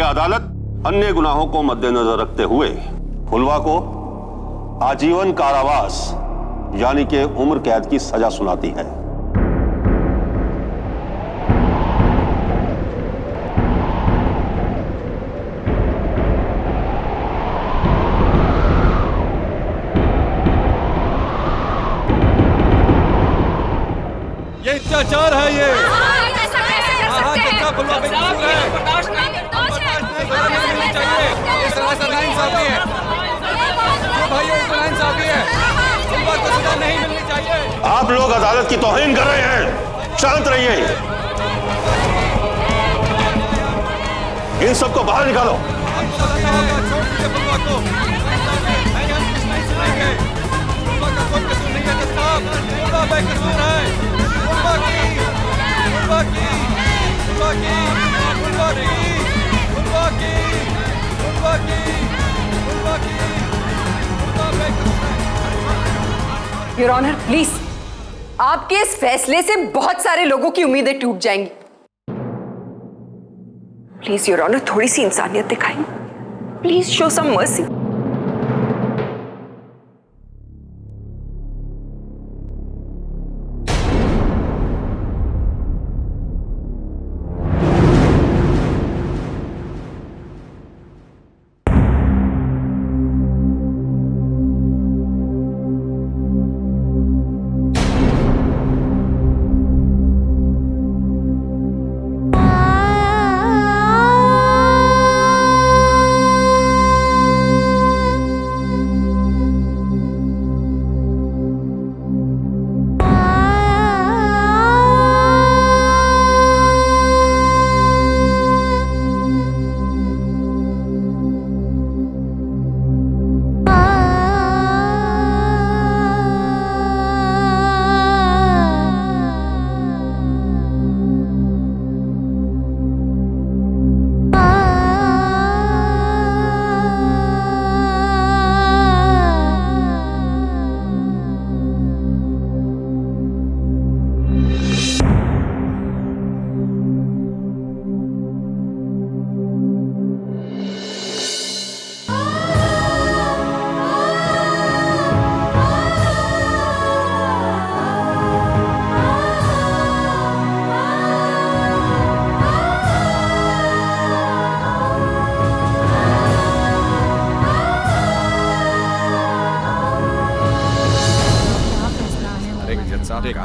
अदालत अन्य गुनाहों को मद्देनजर रखते हुए फुलवा को आजीवन कारावास यानी कि उम्र कैद की सजा सुनाती है। ये अत्याचार है ये। फुलवा बेकसूर है। बर्दाश्त नहीं मिलनी चाहिए। इस तरह से नाइंसाफी है। जो भाइयों को नाइंसाफी है, फुलवा को सजा नहीं मिलनी चाहिए। आप लोग अदालत की तौहीन कर रहे हैं, शांत रहिए। इन सबको बाहर निकालो। छोड़ दीजिए फुलवा को। हम कुछ नहीं सुनेंगे। फुलवा का कोई कसूर नहीं है साहब। फुलवा बेकसूर है। योर ऑनर प्लीज, आपके इस फैसले से बहुत सारे लोगों की उम्मीदें टूट जाएंगी। प्लीज योर ऑनर, थोड़ी सी इंसानियत दिखाइए। Please show some mercy.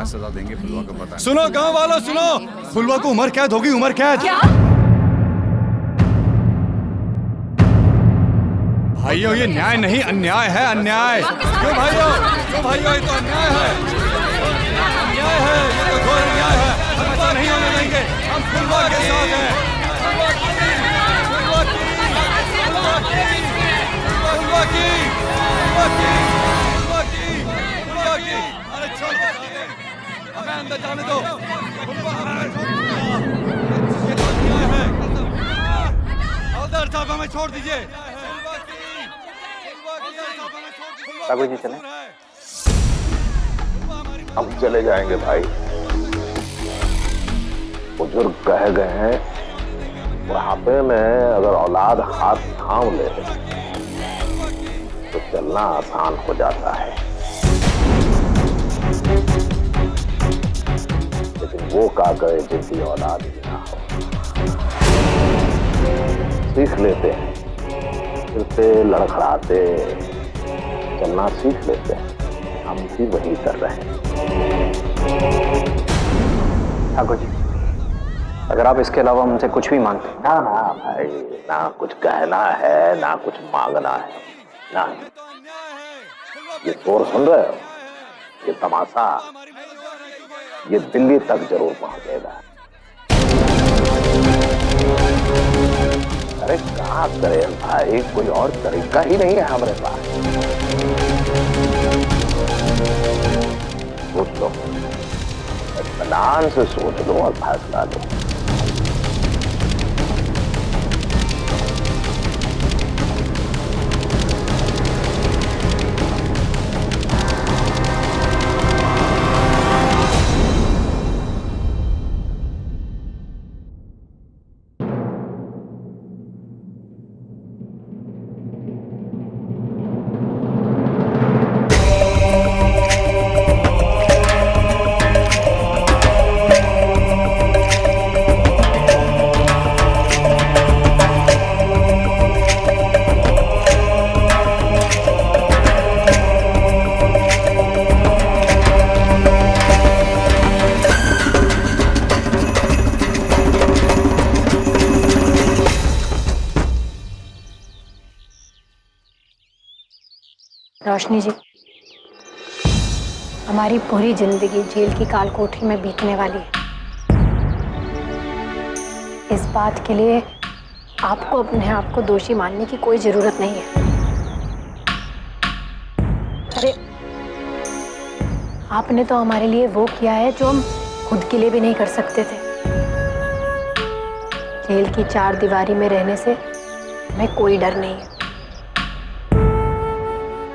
सजा देंगे फुलवा को पता। सुनो गांव वालों, सुनो, फुलवा को उम्र कैद होगी, उम्र कैद। क्या? भाइयों ये न्याय नहीं, अन्याय है, अन्याय। क्यों भाइयों, ये तो अन्याय है, अन्याय है, ये तो घोर अन्याय है। हम ऐसा नहीं होने देंगे। हम फुलवा के साथ हैं। अरे छोड़, हमें अंदर जाने दो। ये तो अन्याय है। हवलदार साहब हमें छोड़ दीजिए। ठाकुर जी चले। हम चले जाएंगे भाई। बुजुर्ग कह गए हैं, बुढ़ापे में अगर औलाद हाथ थाम ले तो चलना आसान हो जाता है, लेकिन वो का करे जिनकी औलाद ही ना हो। सीख लेते हैं, फिरते लड़खड़ाते चलना सीख लेते हैं। हम भी वही कर रहे हैं। ठाकुर जी, अगर आप इसके अलावा मुझसे कुछ भी मांगते हैं। ना ना भाई, ना कुछ कहना है, ना कुछ मांगना है, ना। ये शोर सुन रहे हो? ये तमाशा ये दिल्ली तक जरूर पहुंचेगा। अरे कहाँ करे भाई, कोई और तरीका ही नहीं है हमारे पास। सोच लो, इत्मीनान से सोच लो और फैसला लो। रोशनी जी, हमारी पूरी जिंदगी जेल की काल कोठरी में बीतने वाली है। इस बात के लिए आपको अपने आप को दोषी मानने की कोई जरूरत नहीं है। अरे आपने तो हमारे लिए वो किया है जो हम खुद के लिए भी नहीं कर सकते थे। जेल की चार दीवारी में रहने से हमें कोई डर नहीं है।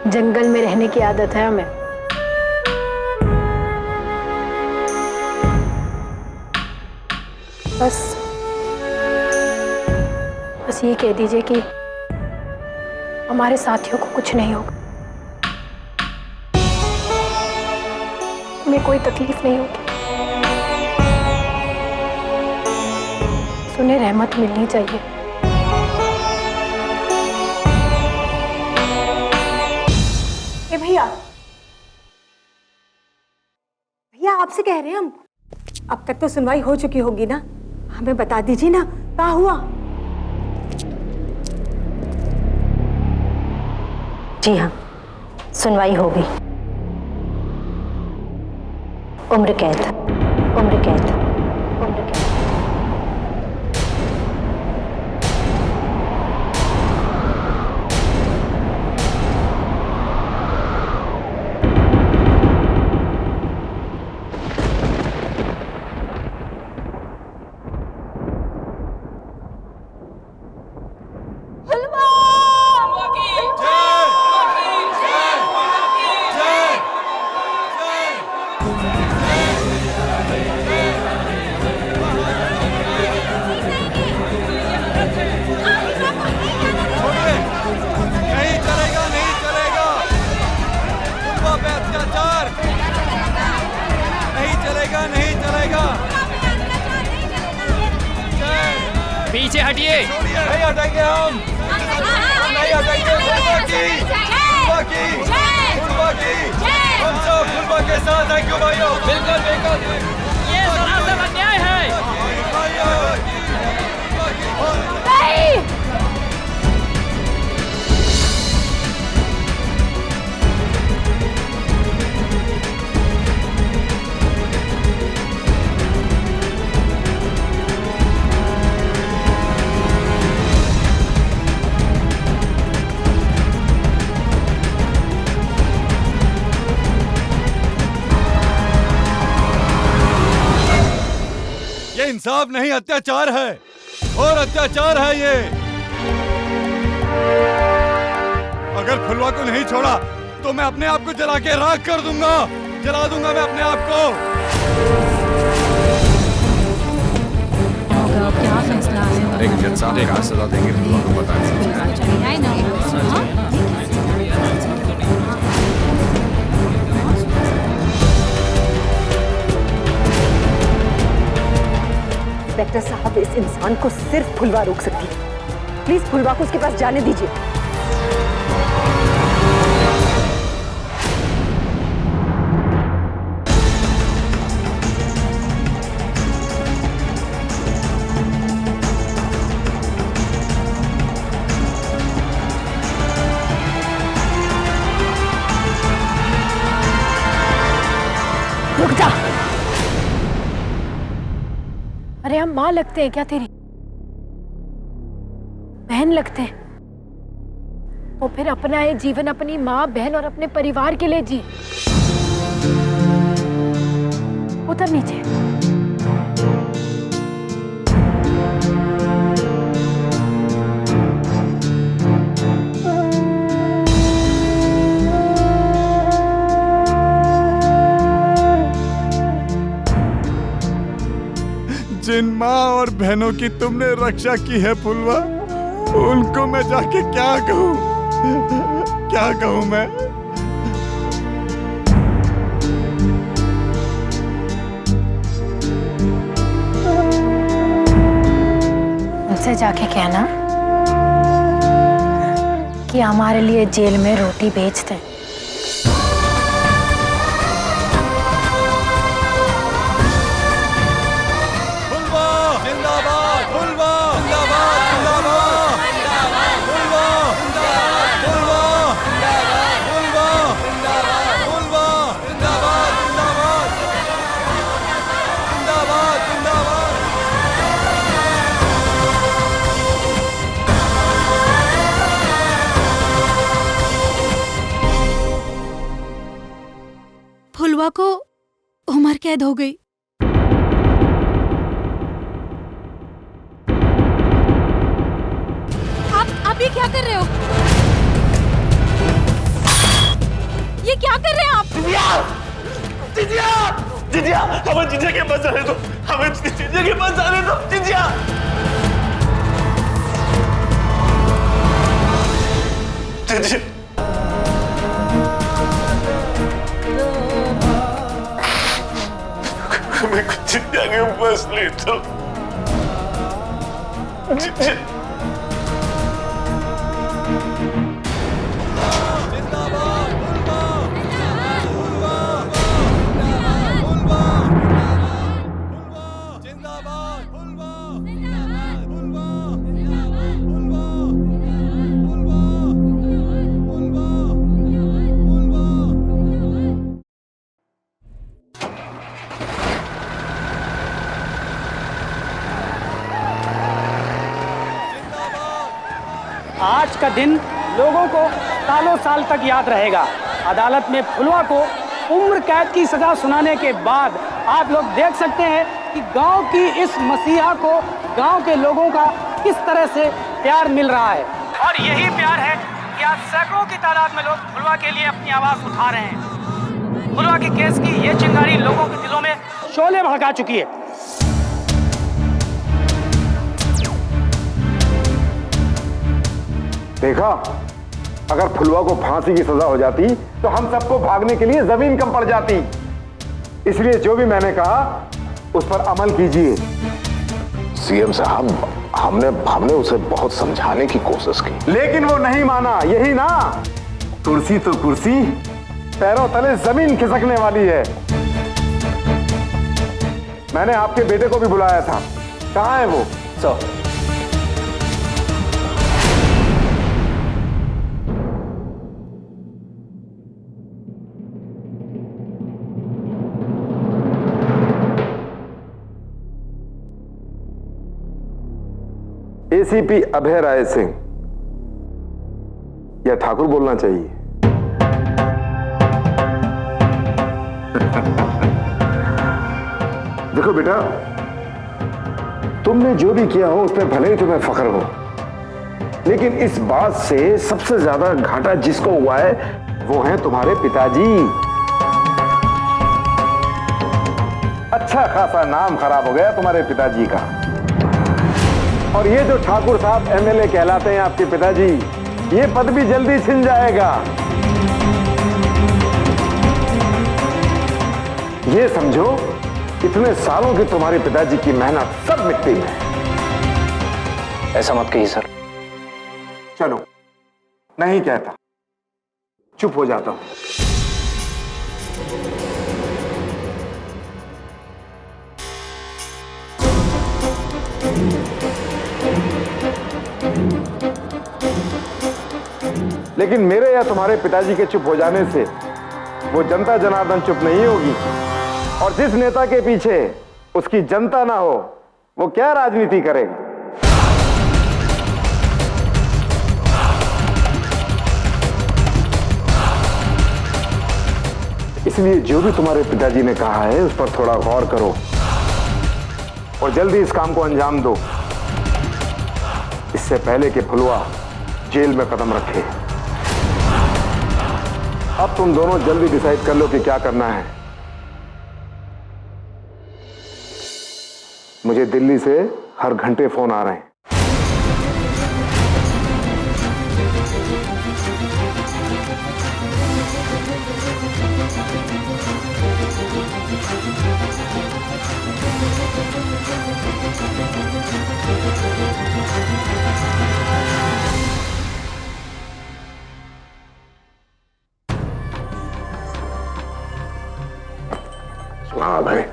जंगल में रहने की आदत है हमें। बस ये कह दीजिए कि हमारे साथियों को कुछ नहीं होगा, हमें कोई तकलीफ नहीं होगी। उन्हें रहमत मिलनी चाहिए। ए भैया, भैया आपसे कह रहे हैं हम, अब तक तो सुनवाई हो चुकी होगी ना, हमें बता दीजिए ना क्या हुआ। जी हाँ, सुनवाई होगी। उम्र कैद, उम्र कैद, उम्र कैद। पीछे हटिए। नहीं हटाएंगे हम, नहीं हटाएंगे। हम सब फुलवा के साथ हैं। क्यों भाइयों? बिल्कुल बिल्कुल, ये सरासर अन्याय है। ये इंसाफ नहीं, अत्याचार है, और अत्याचार है ये। अगर फुलवा को नहीं छोड़ा तो मैं अपने आप को जला के राख कर दूंगा, जला दूंगा मैं अपने आप को। क्या फैसला है? एक जज साहब क्या सजा देंगे फुलवा को बताएं। इंस्पेक्टर साहब, इस इंसान को सिर्फ फुलवा रोक सकती है। प्लीज फुलवा को उसके पास जाने दीजिए। रुक जा। अरे हम माँ लगते हैं क्या तेरी? बहन लगते हैं तो फिर अपना ये जीवन अपनी माँ बहन और अपने परिवार के लिए जी। उतर नीचे। जिन माँ और बहनों की तुमने रक्षा की है फुलवा, उनको मैं जाके क्या कहूँ, क्या कहूँ मैं? उनसे जाके कहना कि हमारे लिए जेल में रोटी बेचते हैं। फुलवा को उम्र कैद हो गई। आप ये क्या कर रहे हो? ये क्या कर रहे हैं आप? जिजिया! जिजिया! हमें जिजिया के पास जाने दो, हमें जिजिया के पास जाने दो, जिजिया! जिजिया! मैं कुछ जिजिया के पास ले तो जिजिया! आज का दिन लोगों को सालों साल तक याद रहेगा। अदालत में फुलवा को उम्र कैद की सजा सुनाने के बाद आप लोग देख सकते हैं कि गांव की इस मसीहा को गांव के लोगों का किस तरह से प्यार मिल रहा है। और यही प्यार है कि आज सैकड़ों की तादाद में लोग फुलवा के लिए अपनी आवाज उठा रहे हैं। फुलवा के केस की ये चिंगारी लोगों के दिलों में शोले भड़का चुकी है। देखा, अगर फुलवा को फांसी की सजा हो जाती तो हम सबको भागने के लिए जमीन कम पड़ जाती। इसलिए जो भी मैंने कहा उस पर अमल कीजिए। सीएम साहब, हमने उसे बहुत समझाने की कोशिश की, लेकिन वो नहीं माना। यही ना, कुर्सी तो कुर्सी, पैरों तले जमीन खिसकने वाली है। मैंने आपके बेटे को भी बुलाया था, कहाँ है वो? सर, एसीपी अभय राय सिंह, या ठाकुर बोलना चाहिए। देखो बेटा, तुमने जो भी किया हो उस पर भले ही तुम्हें फख्र हो, लेकिन इस बात से सबसे ज्यादा घाटा जिसको हुआ है वो है तुम्हारे पिताजी। अच्छा खासा नाम खराब हो गया तुम्हारे पिताजी का। और ये जो ठाकुर साहब एमएलए कहलाते हैं आपके पिताजी, ये पद भी जल्दी छिन जाएगा। ये समझो, इतने सालों की तुम्हारे पिताजी की मेहनत सब मिट्टी में। ऐसा मत कहिए सर। चलो, नहीं कहता, चुप हो जाता हूं। लेकिन मेरे या तुम्हारे पिताजी के चुप हो जाने से वो जनता जनार्दन चुप नहीं होगी। और जिस नेता के पीछे उसकी जनता ना हो, वो क्या राजनीति करेगा? इसलिए जो भी तुम्हारे पिताजी ने कहा है उस पर थोड़ा गौर करो और जल्दी इस काम को अंजाम दो, इससे पहले कि फुलवा जेल में कदम रखे। अब तुम दोनों जल्दी डिसाइड कर लो कि क्या करना है। मुझे दिल्ली से हर घंटे फोन आ रहे हैं। हाँ भाई,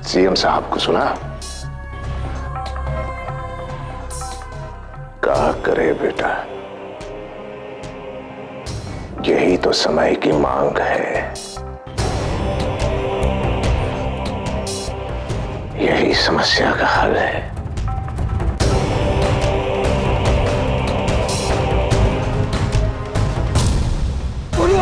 सीएम साहब को सुना? क्या करे बेटा, यही तो समय की मांग है, यही समस्या का हल है। फुलवा